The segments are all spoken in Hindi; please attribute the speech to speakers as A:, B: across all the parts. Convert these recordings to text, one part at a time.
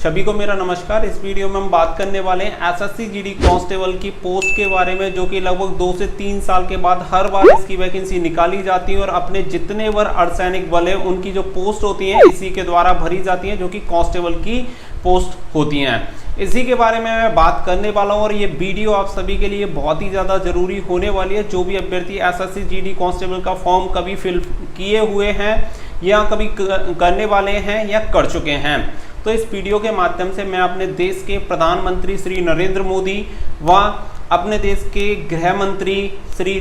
A: सभी को मेरा नमस्कार। इस वीडियो में हम बात करने वाले हैं एसएससी जीडी कांस्टेबल की पोस्ट के बारे में, जो कि लगभग 2 से 3 साल के बाद हर बार इसकी वैकेंसी निकाली जाती है और अपने जितने बार अर्धसैनिक बल है उनकी जो पोस्ट होती है इसी के द्वारा भरी जाती है, जो कि कांस्टेबल की पोस्ट होती हैं। इसी के बारे में मैं बात करने वाला हूं और ये वीडियो आप सभी के लिए बहुत ही ज़्यादा ज़रूरी होने वाली है। जो भी अभ्यर्थी एसएससी जीडी कांस्टेबल का फॉर्म कभी फिल किए हुए हैं या कभी करने वाले हैं या कर चुके हैं, तो इस वीडियो के माध्यम से मैं अपने देश के प्रधानमंत्री श्री नरेंद्र मोदी व अपने देश के गृह मंत्री श्री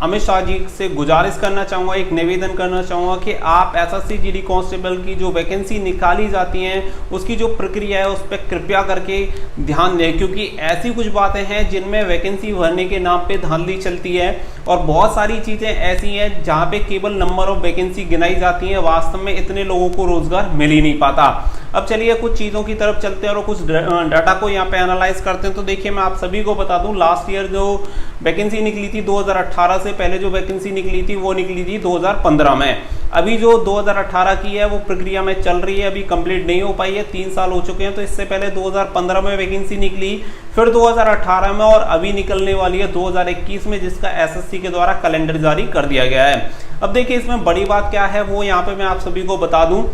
A: अमित शाह जी से गुजारिश करना चाहूँगा, एक निवेदन करना चाहूँगा कि आप एसएससी जीडी कांस्टेबल की जो वैकेंसी निकाली जाती हैं उसकी जो प्रक्रिया है उस पर कृपया करके ध्यान दें, क्योंकि ऐसी कुछ बातें हैं जिनमें वैकेंसी भरने के नाम पे धांधली चलती है और बहुत सारी चीज़ें ऐसी हैं जहाँ पे केवल नंबर ऑफ वैकेंसी गिनाई जाती हैं, वास्तव में इतने लोगों को रोजगार मिल ही नहीं पाता। अब चलिए कुछ चीज़ों की तरफ चलते हैं और कुछ डाटा को यहाँ पे एनालाइज करते हैं। तो देखिए, मैं आप सभी को बता दूं, लास्ट ईयर जो वैकेंसी निकली थी 2018 से पहले जो वैकेंसी निकली थी वो निकली थी 2015 में। अभी जो 2018 की है वो प्रक्रिया में चल रही है, अभी कंप्लीट नहीं हो पाई है, 3 साल हो चुके हैं। तो इससे पहले 2015 में वैकेंसी निकली, फिर 2018 में और अभी निकलने वाली है 2021 में, जिसका एसएससी के द्वारा कैलेंडर जारी कर दिया गया है। अब देखिए, इसमें बड़ी बात क्या है वो यहाँ पे मैं आप सभी को बता दूं।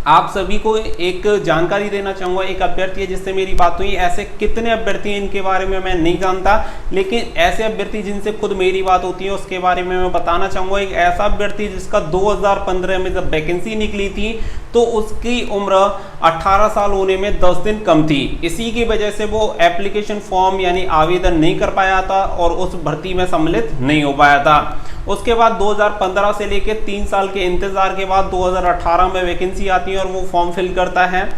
A: आप सभी को एक जानकारी देना चाहूँगा, एक अभ्यर्थी है जिससे मेरी बात हुई। ऐसे कितने अभ्यर्थी हैं इनके बारे में मैं नहीं जानता, लेकिन ऐसे अभ्यर्थी जिनसे खुद मेरी बात होती है उसके बारे में मैं बताना चाहूँगा। एक ऐसा अभ्यर्थी जिसका 2015 में जब वैकेंसी निकली थी तो उसकी उम्र 18 साल होने में 10 दिन कम थी। इसी की वजह से वो एप्लीकेशन फॉर्म यानी आवेदन नहीं कर पाया था और उस भर्ती में सम्मिलित नहीं हो पाया था। उसके बाद 2015 से लेकर 3 साल के इंतजार के बाद 2018 में वैकेंसी आती है और वो फॉर्म फिल करता है।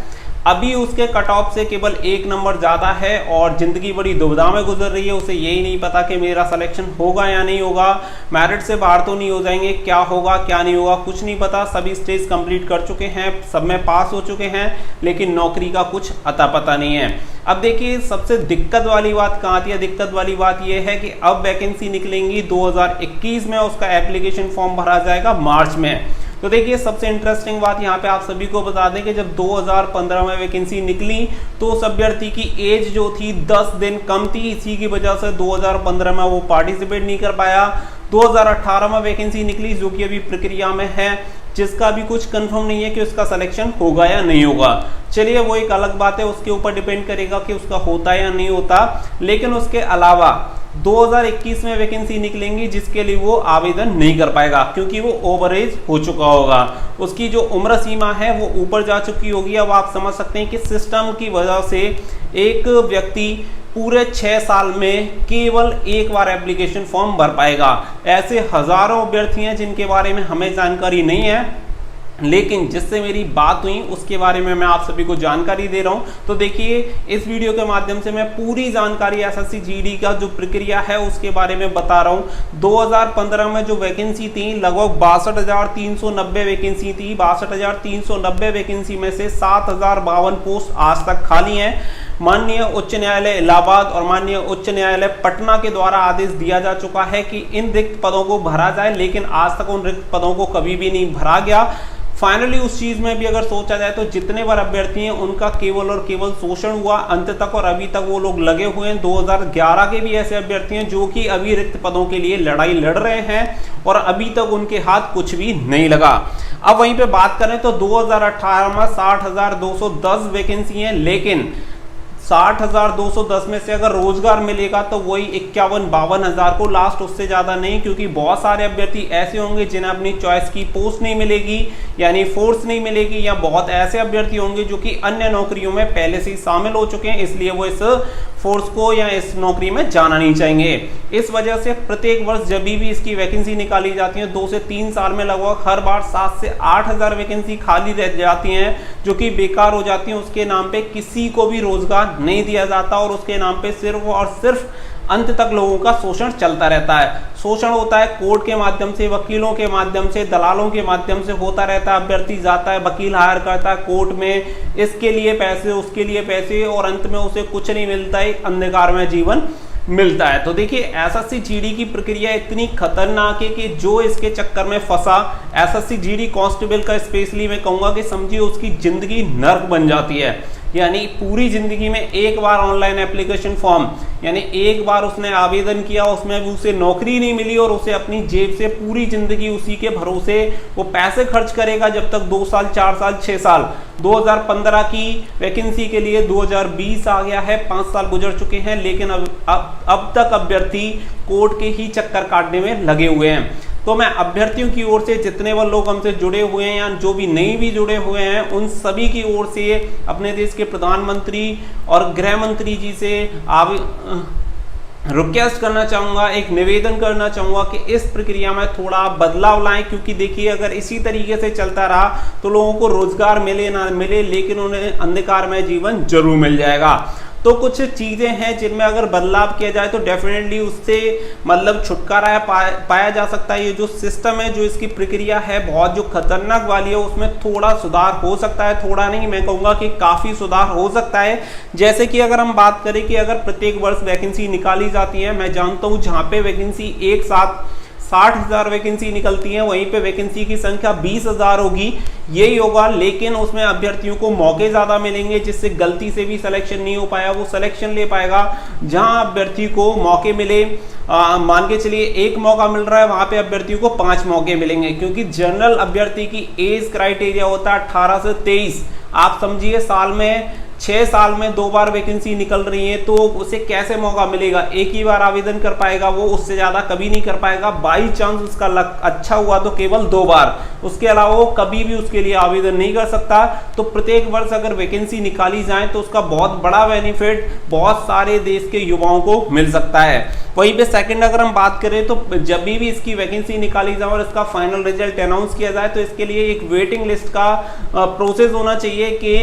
A: अभी उसके कट ऑफ से केवल 1 नंबर ज़्यादा है और ज़िंदगी बड़ी दुविधा में गुजर रही है। उसे यही नहीं पता कि मेरा सिलेक्शन होगा या नहीं होगा, मेरिट से बाहर तो नहीं हो जाएंगे, क्या होगा क्या नहीं होगा कुछ नहीं पता। सभी स्टेज कंप्लीट कर चुके हैं, सब में पास हो चुके हैं, लेकिन नौकरी का कुछ अता पता नहीं है। अब देखिए, सबसे दिक्कत वाली बात कहाँ आती है? दिक्कत वाली बात यह है कि अब वैकेंसी निकलेंगी 2021 में, उसका एप्लीकेशन फॉर्म भरा जाएगा मार्च में। तो देखिए, सबसे इंटरेस्टिंग बात यहाँ पे आप सभी को बता दें कि जब 2015 में वैकेंसी निकली तो उस अभ्यर्थी की एज जो थी 10 दिन कम थी। इसी की वजह से 2015 में वो पार्टिसिपेट नहीं कर पाया। 2018 में वैकेंसी निकली जो कि अभी प्रक्रिया में है, जिसका भी कुछ कंफर्म नहीं है कि उसका सिलेक्शन होगा या नहीं होगा। चलिए, वो एक अलग बात है, उसके ऊपर डिपेंड करेगा कि उसका होता है या नहीं होता। लेकिन उसके अलावा 2021 में वैकेंसी निकलेंगी जिसके लिए वो आवेदन नहीं कर पाएगा, क्योंकि वो ओवर एज हो चुका होगा, उसकी जो उम्र सीमा है वो ऊपर जा चुकी होगी। अब आप समझ सकते हैं कि सिस्टम की वजह से एक व्यक्ति पूरे 6 साल में केवल एक बार एप्लीकेशन फॉर्म भर पाएगा। ऐसे हजारों अभ्यर्थी हैं जिनके बारे में हमें जानकारी नहीं है, लेकिन जिससे मेरी बात हुई उसके बारे में मैं आप सभी को जानकारी दे रहा हूं। तो देखिए, इस वीडियो के माध्यम से मैं पूरी जानकारी एसएससी जीडी का जो प्रक्रिया है उसके बारे में बता रहा हूं। 2015 में जो वैकेंसी थी लगभग 62,390 वैकेंसी थी। 62,390 वैकेंसी में से 7,052 पोस्ट आज तक खाली हैं। माननीय उच्च न्यायालय इलाहाबाद और माननीय उच्च न्यायालय पटना के द्वारा आदेश दिया जा चुका है कि इन रिक्त पदों को भरा जाए, लेकिन आज तक उन रिक्त पदों को कभी भी नहीं भरा गया। फाइनली उस चीज में भी अगर सोचा जाए तो जितने बार अभ्यर्थी हैं उनका केवल और केवल शोषण हुआ अंत तक, और अभी तक वो लोग लगे हुए हैं। 2011 के भी ऐसे अभ्यर्थी हैं जो कि अभी रिक्त पदों के लिए लड़ाई लड़ रहे हैं और अभी तक उनके हाथ कुछ भी नहीं लगा। अब वहीं पे बात करें तो 2018 में 60,210 वैकेंसी हैं, लेकिन 60,210 में से अगर रोजगार मिलेगा तो वही 51-52 हजार को, लास्ट उससे ज्यादा नहीं, क्योंकि बहुत सारे अभ्यर्थी ऐसे होंगे जिन्हें अपनी चॉइस की पोस्ट नहीं मिलेगी यानी फोर्स नहीं मिलेगी, या बहुत ऐसे अभ्यर्थी होंगे जो कि अन्य नौकरियों में पहले से ही शामिल हो चुके हैं, इसलिए वो इस फोर्स को या इस नौकरी में जाना नहीं चाहेंगे। इस वजह से प्रत्येक वर्ष जब भी इसकी वैकेंसी निकाली जाती है 2 से 3 साल में लगभग हर बार 7 से 8 हजार वैकेंसी खाली रह जाती हैं, जो कि बेकार हो जाती हैं। उसके नाम पे किसी को भी रोजगार नहीं दिया जाता और उसके नाम पे सिर्फ और सिर्फ अंत तक लोगों का शोषण चलता रहता है। शोषण होता है कोर्ट के माध्यम से, वकीलों के माध्यम से, दलालों के माध्यम से होता रहता है। अभ्यर्थी जाता है, वकील हायर करता है कोर्ट में, इसके लिए पैसे उसके लिए पैसे, और अंत में उसे कुछ नहीं मिलता है, अंधकार में जीवन मिलता है। तो देखिए एसएससी जीडी की प्रक्रिया इतनी खतरनाक है कि जो इसके चक्कर में फंसा एसएससी जीडी कांस्टेबल का, स्पेशली मैं कहूंगा कि समझिए उसकी जिंदगी नर्क बन जाती है। यानी पूरी जिंदगी में एक बार ऑनलाइन एप्लीकेशन फॉर्म, यानी एक बार उसने आवेदन किया, उसमें भी उसे नौकरी नहीं मिली और उसे अपनी जेब से पूरी जिंदगी उसी के भरोसे वो पैसे खर्च करेगा जब तक 2 साल 4 साल 6 साल। 2015 की वैकेंसी के लिए 2020 आ गया है, 5 साल गुजर चुके हैं, लेकिन अब तक अभ्यर्थी कोर्ट के ही चक्कर काटने में लगे हुए हैं। तो मैं अभ्यर्थियों की ओर से जितने वो लोग हमसे जुड़े हुए हैं या जो भी नहीं भी जुड़े हुए हैं उन सभी की ओर से अपने देश के प्रधानमंत्री और गृह मंत्री जी से रिक्वेस्ट करना चाहूँगा, एक निवेदन करना चाहूँगा कि इस प्रक्रिया में थोड़ा बदलाव लाएं, क्योंकि देखिए अगर इसी तरीके से चलता रहा तो लोगों को रोजगार मिले ना मिले लेकिन उन्हें अंधकार में जीवन जरूर मिल जाएगा। तो कुछ चीज़ें हैं जिनमें अगर बदलाव किया जाए तो डेफिनेटली उससे मतलब छुटकारा पाया जा सकता है। ये जो सिस्टम है, जो इसकी प्रक्रिया है बहुत जो खतरनाक वाली है, उसमें थोड़ा सुधार हो सकता है, थोड़ा नहीं मैं कहूँगा कि काफ़ी सुधार हो सकता है। जैसे कि अगर हम बात करें कि अगर प्रत्येक वर्ष वैकेंसी निकाली जाती है, मैं जानता हूँ जहाँ पे वैकेंसी एक साथ 60,000 वैकेंसी निकलती है वहीं पे वैकेंसी की संख्या 20,000 होगी, यही होगा, लेकिन उसमें अभ्यर्थियों को मौके ज़्यादा मिलेंगे, जिससे गलती से भी सिलेक्शन नहीं हो पाया वो सिलेक्शन ले पाएगा। जहां अभ्यर्थी को मौके मिले, मान के चलिए 1 मौका मिल रहा है, वहां पे अभ्यर्थियों को 5 मौके मिलेंगे, क्योंकि जनरल अभ्यर्थी की एज क्राइटेरिया होता है 18 से 23। आप समझिए साल में 6 साल में 2 बार वैकेंसी निकल रही है, तो उसे कैसे मौका मिलेगा? एक ही बार आवेदन कर पाएगा वो, उससे ज़्यादा कभी नहीं कर पाएगा। बाई चांस उसका लक अच्छा हुआ तो केवल 2 बार, उसके अलावा वो कभी भी उसके लिए आवेदन नहीं कर सकता। तो प्रत्येक वर्ष अगर वैकेंसी निकाली जाए तो उसका बहुत बड़ा बेनिफिट बहुत सारे देश के युवाओं को मिल सकता है। वहीं पे सेकंड अगर हम बात करें तो जब भी इसकी वैकेंसी निकाली जाए और इसका फाइनल रिजल्ट अनाउंस किया जाए तो इसके लिए एक वेटिंग लिस्ट का प्रोसेस होना चाहिए कि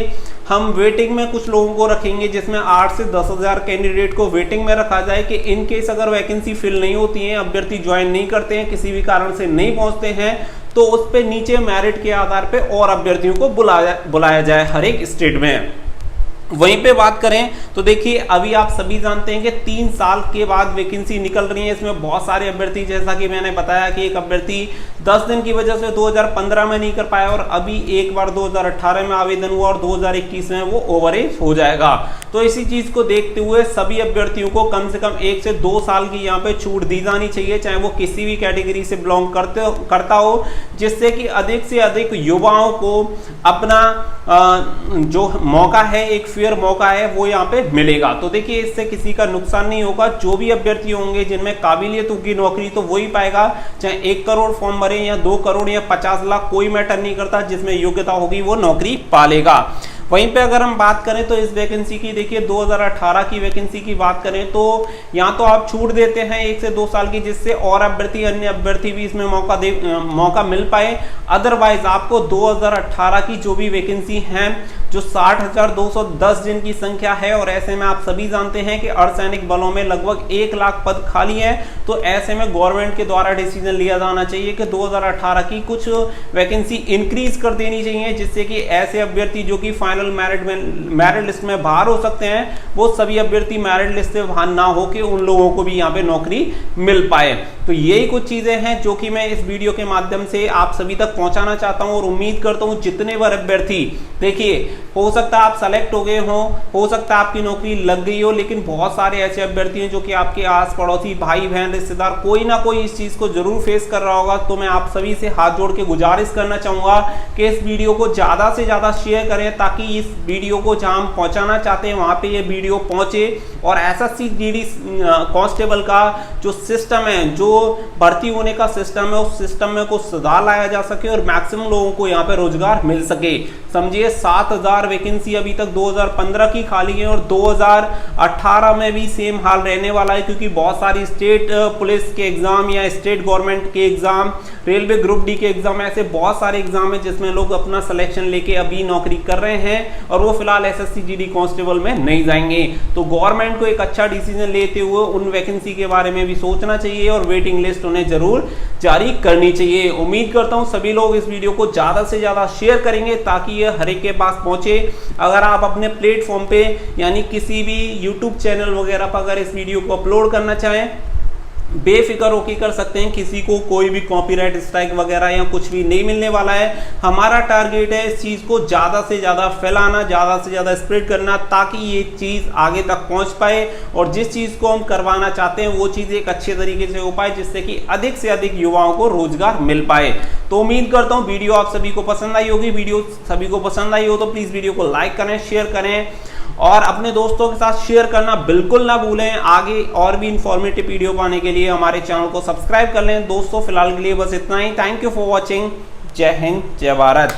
A: हम वेटिंग में कुछ लोगों को रखेंगे, जिसमें 8 से 10,000 कैंडिडेट को वेटिंग में रखा जाए कि इन केस अगर वैकेंसी फिल नहीं होती है, अभ्यर्थी ज्वाइन नहीं करते हैं, किसी भी कारण से नहीं पहुंचते हैं, तो उस पे नीचे मेरिट के आधार पे और अभ्यर्थियों को बुलाया जाए हर एक स्टेट में। वहीं पे बात करें तो देखिए अभी आप सभी जानते हैं कि 3 साल के बाद वैकेंसी निकल रही है। इसमें बहुत सारे अभ्यर्थी, जैसा कि मैंने बताया कि एक अभ्यर्थी 10 दिन की वजह से 2015 में नहीं कर पाया और अभी एक बार 2018 में आवेदन हुआ और 2021 में वो ओवरेज हो जाएगा। तो इसी चीज को देखते हुए सभी अभ्यर्थियों को कम से कम 1 से 2 साल की यहाँ पे छूट दी जानी चाहिए, चाहे वो किसी भी कैटेगरी से बिलोंग करता हो, जिससे कि अधिक से अधिक युवाओं को अपना जो मौका है, एक फेयर मौका है, वो यहाँ पे मिलेगा। तो देखिए इससे किसी का नुकसान नहीं होगा। जो भी अभ्यर्थी होंगे जिनमें काबिलियत होगी नौकरी, तो वही पाएगा, चाहे 1 करोड़ फॉर्म भरे या 2 करोड़ या 50 लाख, कोई मैटर नहीं करता, जिसमें योग्यता होगी वो नौकरी पा लेगा। वहीं पे अगर हम बात करें तो इस वैकेंसी की, देखिए 2018 की वैकेंसी की बात करें तो यहाँ तो आप छूट देते हैं 1 से 2 साल की, जिससे और अन्य अभ्यर्थी भी इसमें मौका मिल पाए। अदरवाइज आपको 2018 की जो भी वैकेंसी हैं, जो 60,210 जिनकी संख्या है, और ऐसे में आप सभी जानते हैं कि अर्धसैनिक बलों में लगभग 1 लाख पद खाली है, तो ऐसे में गवर्नमेंट के द्वारा डिसीजन लिया जाना चाहिए कि 2018 की कुछ वैकेंसी इंक्रीज कर देनी चाहिए, जिससे कि ऐसे अभ्यर्थी जो कि फाइनल मेरिट लिस्ट में बाहर हो सकते हैं, वो सभी अभ्यर्थी मेरिट लिस्ट से बाहर ना हो कि उन लोगों को भी यहाँ पे नौकरी मिल पाए। तो यही कुछ चीजें हैं जो कि मैं इस वीडियो के माध्यम से आप सभी तक पहुंचाना चाहता हूं और उम्मीद करता हूं जितने बार अभ्यर्थी, देखिए हो सकता है आप सेलेक्ट हो गए हो सकता है आपकी नौकरी लग गई हो, लेकिन बहुत सारे ऐसे अभ्यर्थी हैं जो कि आपके आस पड़ोसी, भाई बहन, रिश्तेदार, कोई ना कोई इस चीज को जरूर फेस कर रहा होगा। तो मैं आप सभी से हाथ जोड़ के गुजारिश करना चाहूंगा कि इस वीडियो को ज्यादा से ज्यादा शेयर करें, ताकि इस वीडियो को जहां हम पहुंचाना चाहते हैं वहां पे ये वीडियो पहुंचे और एसएससी जीडी कांस्टेबल का जो सिस्टम है, जो भर्ती होने का सिस्टम है, उस सिस्टम में कुछ सुधार लाया जा सके और मैक्सिमम लोगों को यहाँ पे रोजगार मिल सके। समझिए 7,000 वैकेंसी अभी तक 2015 की खाली है और 2018 में भी सेम हाल रहने वाला है, क्योंकि बहुत सारी स्टेट पुलिस के एग्जाम या स्टेट गवर्नमेंट के एग्जाम, रेलवे ग्रुप डी के एग्जाम, ऐसे बहुत सारे एग्जाम है जिसमें लोग अपना सिलेक्शन लेके अभी नौकरी कर रहे हैं। हैं और वो फिलहाल एसएससी जीडी कांस्टेबल में नहीं जाएंगे। तो गवर्नमेंट को एक अच्छा डिसीजन लेते हुए उन वैकेंसी के बारे में भी सोचना चाहिए और वेटिंग लिस्ट उन्हें जरूर जारी करनी चाहिए। उम्मीद करता हूं सभी लोग इस वीडियो को ज्यादा से ज्यादा शेयर करेंगे ताकि ये हर एक के पास पहुंचे। अगर आप अपने प्लेटफॉर्म पे यानी किसी भी यूट्यूब चैनल वगैरह पर अगर इस वीडियो को अपलोड करना चाहें, बेफिक्र होकर कर सकते हैं। किसी को कोई भी कॉपीराइट स्ट्राइक वगैरह या कुछ भी नहीं मिलने वाला है। हमारा टारगेट है इस चीज को ज्यादा से ज्यादा फैलाना, ज्यादा से ज्यादा स्प्रेड करना ताकि ये चीज आगे तक पहुंच पाए और जिस चीज को हम करवाना चाहते हैं वो चीज एक अच्छे तरीके से हो पाए, जिससे कि अधिक से अधिक युवाओं को रोजगार मिल पाए। तो उम्मीद करता हूं वीडियो आप सभी को पसंद आई होगी। वीडियो सभी को पसंद आई हो तो प्लीज वीडियो को लाइक करें, शेयर करें और अपने दोस्तों के साथ शेयर करना बिल्कुल ना भूलें। आगे और भी इंफॉर्मेटिव वीडियो पाने के लिए हमारे चैनल को सब्सक्राइब कर लें। दोस्तों फिलहाल के लिए बस इतना ही। Thank you for watching. जय हिंद, जय भारत।